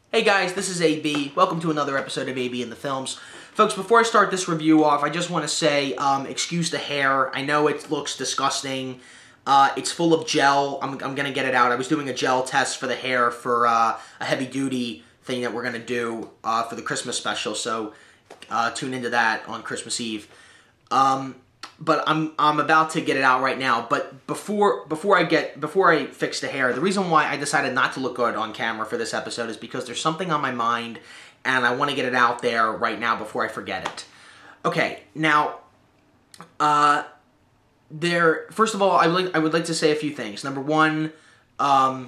Hey guys, this is AB. Welcome to another episode of AB in the Films. Folks, before I start this review off, I just want to say, excuse the hair. I know it looks disgusting. It's full of gel. I'm going to get it out. I was doing a gel test for the hair for a heavy-duty thing that we're going to do for the Christmas special, so tune into that on Christmas Eve. But I'm about to get it out right now. But before I fix the hair, the reason why I decided not to look good on camera for this episode is because there's something on my mind, and I want to get it out there right now before I forget it. Okay, now, first of all, I would like to say a few things. Number one, I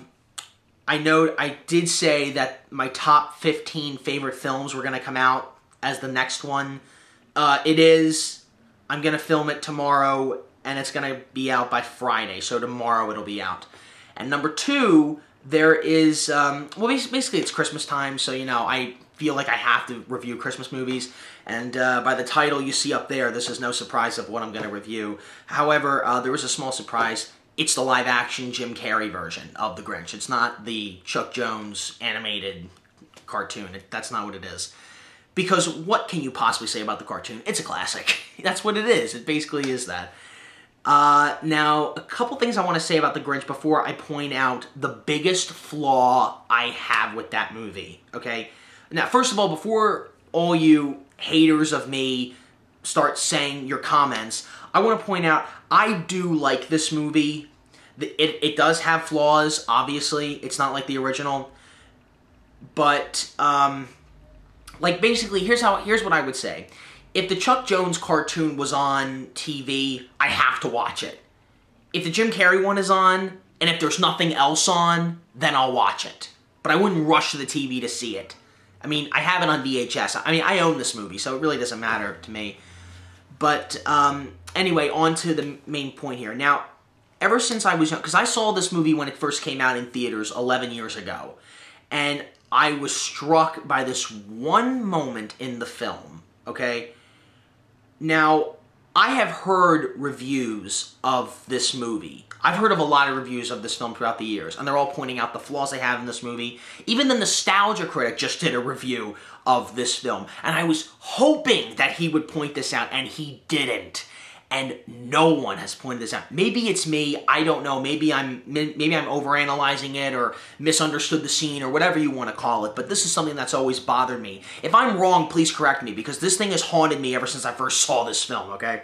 did say that my top 15 favorite films were going to come out as the next one. It is. I'm going to film it tomorrow, and it's going to be out by Friday, so tomorrow it'll be out. And number two, there is, well, basically it's Christmas time, so, you know, I feel like I have to review Christmas movies, and by the title you see up there, this is no surprise of what I'm going to review. However, there is a small surprise. It's the live-action Jim Carrey version of The Grinch. It's not the Chuck Jones animated cartoon. That's not what it is. Because what can you possibly say about the cartoon? It's a classic. That's what it is. It basically is that. Now, a couple things I want to say about The Grinch before I point out the biggest flaw I have with that movie, okay? Now, first of all, before all you haters of me start saying your comments, I want to point out I do like this movie. It does have flaws, obviously. It's not like the original. But, like, basically, here's what I would say. If the Chuck Jones cartoon was on TV, I have to watch it. If the Jim Carrey one is on, and if there's nothing else on, then I'll watch it. But I wouldn't rush to the TV to see it. I mean, I have it on VHS. I mean, I own this movie, so it really doesn't matter to me. But, anyway, on to the main point here. Now, ever since I was young, because I saw this movie when it first came out in theaters 11 years ago, and I was struck by this one moment in the film, okay? Now, I have heard reviews of this movie. I've heard of a lot of reviews of this film throughout the years, and they're all pointing out the flaws they have in this movie. Even the Nostalgia Critic just did a review of this film, and I was hoping that he would point this out, and he didn't. And no one has pointed this out. Maybe it's me. I don't know. Maybe I'm overanalyzing it or misunderstood the scene or whatever you want to call it. But this is something that's always bothered me. If I'm wrong, please correct me, because this thing has haunted me ever since I first saw this film, okay?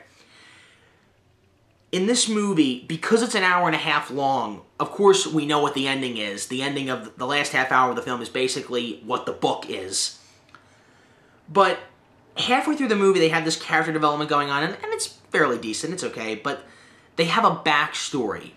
In this movie, because it's an hour and a half long, of course we know what the ending is. The ending of the last half hour of the film is basically what the book is. But halfway through the movie, they have this character development going on, and it's fairly decent, it's okay, but they have a backstory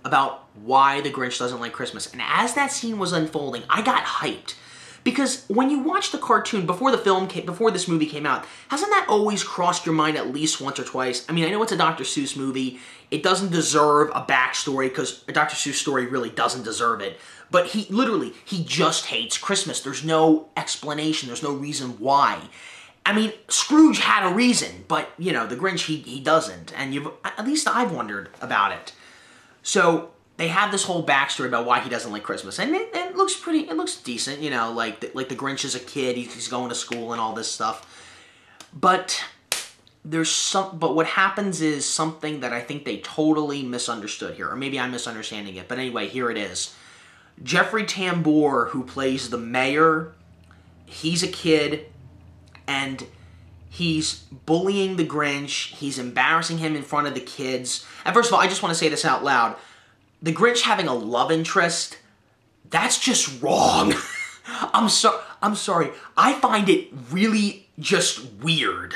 about why the Grinch doesn't like Christmas. And as that scene was unfolding, I got hyped. Because when you watch the cartoon before this movie came out, hasn't that always crossed your mind at least once or twice? I mean, I know it's a Dr. Seuss movie. It doesn't deserve a backstory, because a Dr. Seuss story really doesn't deserve it. But he just hates Christmas. There's no explanation. There's no reason why. I mean, Scrooge had a reason, but, you know, the Grinch, he doesn't. And at least I've wondered about it. So they have this whole backstory about why he doesn't like Christmas. And it looks decent, you know, like the Grinch is a kid, he's going to school and all this stuff. But but what happens is something that I think they totally misunderstood here. Or maybe I'm misunderstanding it. But anyway, here it is. Jeffrey Tambor, who plays the mayor, he's a kid, and he's bullying the Grinch. He's embarrassing him in front of the kids. And first of all, I just want to say this out loud. The Grinch having a love interest, that's just wrong. I'm sorry. I find it really just weird.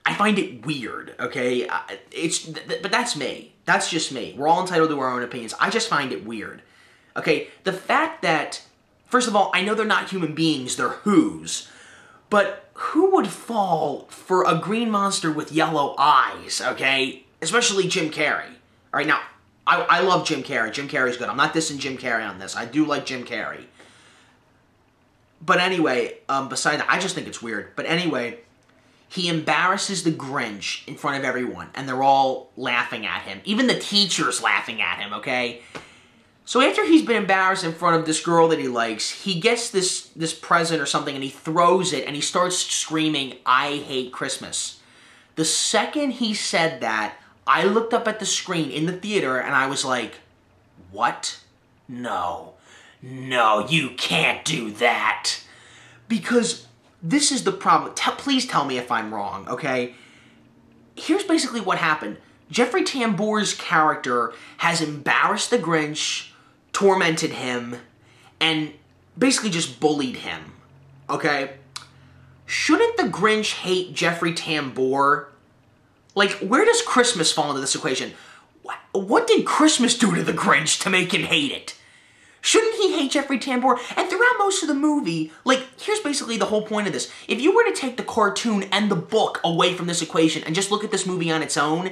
I find it weird, okay? But that's me. That's just me. We're all entitled to our own opinions. I just find it weird. Okay, the fact that, first of all, I know they're not human beings, they're who's. But who would fall for a green monster with yellow eyes, okay? Especially Jim Carrey. All right, now, I love Jim Carrey. Jim Carrey's good. I'm not dissing Jim Carrey on this. I do like Jim Carrey. But anyway, besides that, I just think it's weird. But anyway, he embarrasses the Grinch in front of everyone, and they're all laughing at him. Even the teacher's laughing at him, okay? So after he's been embarrassed in front of this girl that he likes, he gets this present or something and he throws it and he starts screaming, "I hate Christmas." The second he said that, I looked up at the screen in the theater and I was like, what? No. No, you can't do that. Because this is the problem. Please tell me if I'm wrong, okay? Here's basically what happened. Jeffrey Tambor's character has embarrassed the Grinch, tormented him, and basically just bullied him, okay? Shouldn't the Grinch hate Jeffrey Tambor? Like, where does Christmas fall into this equation? What did Christmas do to the Grinch to make him hate it? Shouldn't he hate Jeffrey Tambor? And throughout most of the movie, like, here's basically the whole point of this. If you were to take the cartoon and the book away from this equation and just look at this movie on its own,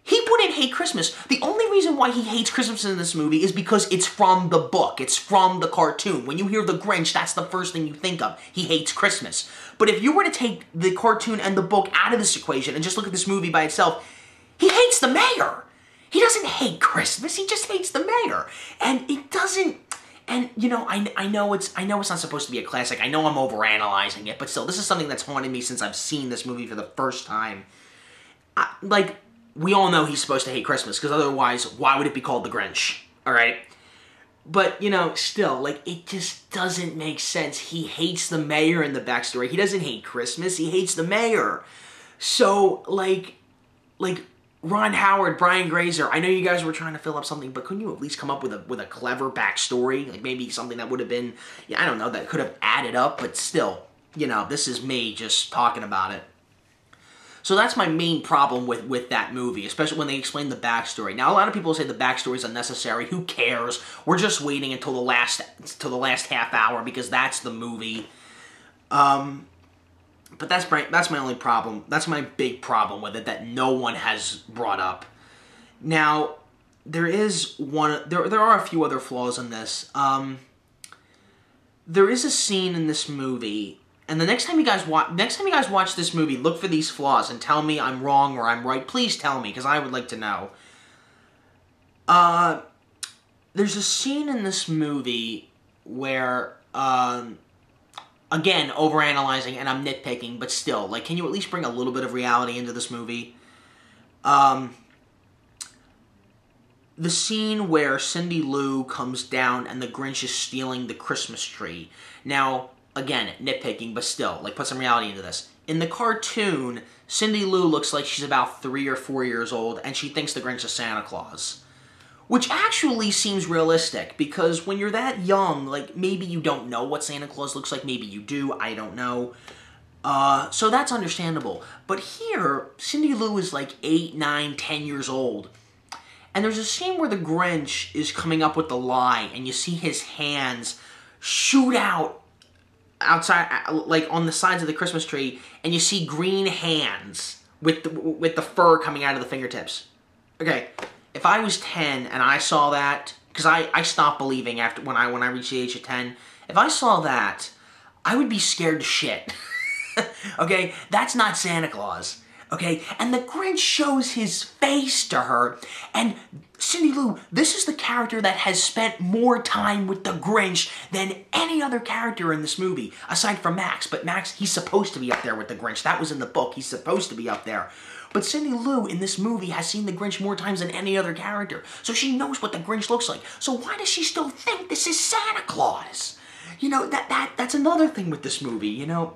he wouldn't hate Christmas. The only reason why he hates Christmas in this movie is because it's from the book. It's from the cartoon. When you hear the Grinch, that's the first thing you think of. He hates Christmas. But if you were to take the cartoon and the book out of this equation and just look at this movie by itself, he hates the mayor. He doesn't hate Christmas. He just hates the mayor. And it doesn't... And, you know, I know it's not supposed to be a classic. I know I'm overanalyzing it. But still, this is something that's haunted me since I've seen this movie for the first time. Like... We all know he's supposed to hate Christmas, because otherwise, why would it be called the Grinch? Alright? But, you know, still, like, it just doesn't make sense. He hates the mayor in the backstory. He doesn't hate Christmas, he hates the mayor. So, like, Ron Howard, Brian Grazer, I know you guys were trying to fill up something, but couldn't you at least come up with a clever backstory? Like, maybe something that would have been, yeah, I don't know, that could have added up, but still, you know, this is me just talking about it. So that's my main problem with that movie, especially when they explain the backstory. Now, a lot of people say the backstory is unnecessary. Who cares? We're just waiting until the last half hour because that's the movie. But that's my only problem. That's my big problem with it that no one has brought up. Now, there are a few other flaws in this. There is a scene in this movie. And the next time you guys watch this movie, look for these flaws and tell me I'm wrong or I'm right. Please tell me, because I would like to know. There's a scene in this movie where, again, overanalyzing, and I'm nitpicking, but still, like, can you at least bring a little bit of reality into this movie? The scene where Cindy Lou comes down and the Grinch is stealing the Christmas tree. Now... Again, nitpicking, but still, like, put some reality into this. In the cartoon, Cindy Lou looks like she's about 3 or 4 years old, and she thinks the Grinch is Santa Claus. Which actually seems realistic, because when you're that young, like, maybe you don't know what Santa Claus looks like, maybe you do, I don't know. So that's understandable. But here, Cindy Lou is like 8, 9, 10 years old. And there's a scene where the Grinch is coming up with the lie, and you see his hands shoot out outside, like on the sides of the Christmas tree, and you see green hands with the fur coming out of the fingertips. Okay, if I was 10 and I saw that, because I stopped believing after when I reached the age of 10, if I saw that, I would be scared to shit. Okay, that's not Santa Claus. Okay, and the Grinch shows his face to her, and Cindy Lou, this is the character that has spent more time with the Grinch than any other character in this movie, aside from Max. But Max, he's supposed to be up there with the Grinch. That was in the book. He's supposed to be up there. But Cindy Lou in this movie has seen the Grinch more times than any other character, so she knows what the Grinch looks like. So why does she still think this is Santa Claus? You know, that's another thing with this movie, you know?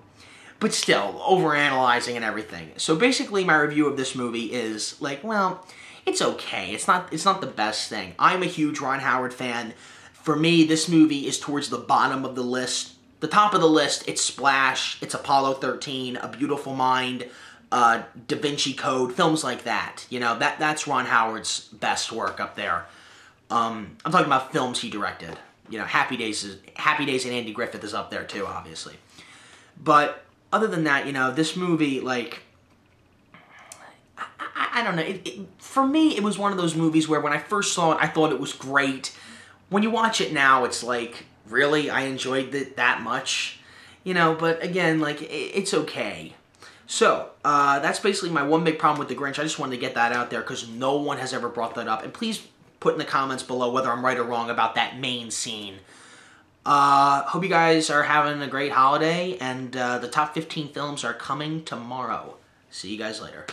But still, overanalyzing and everything. So basically, my review of this movie is, like, well, it's okay. It's not the best thing. I'm a huge Ron Howard fan. For me, this movie is towards the bottom of the list. The top of the list, it's Splash, it's Apollo 13, A Beautiful Mind, Da Vinci Code, films like that. You know, that's Ron Howard's best work up there. I'm talking about films he directed. You know, Happy Days and Andy Griffith is up there too, obviously. But other than that, you know, this movie, like, I don't know. For me, it was one of those movies where when I first saw it, I thought it was great. When you watch it now, it's like, really? I enjoyed it that much? You know, but again, like, it's okay. So, that's basically my one big problem with The Grinch. I just wanted to get that out there because no one has ever brought that up. And please put in the comments below whether I'm right or wrong about that main scene. Hope you guys are having a great holiday, and the top 15 films are coming tomorrow. See you guys later.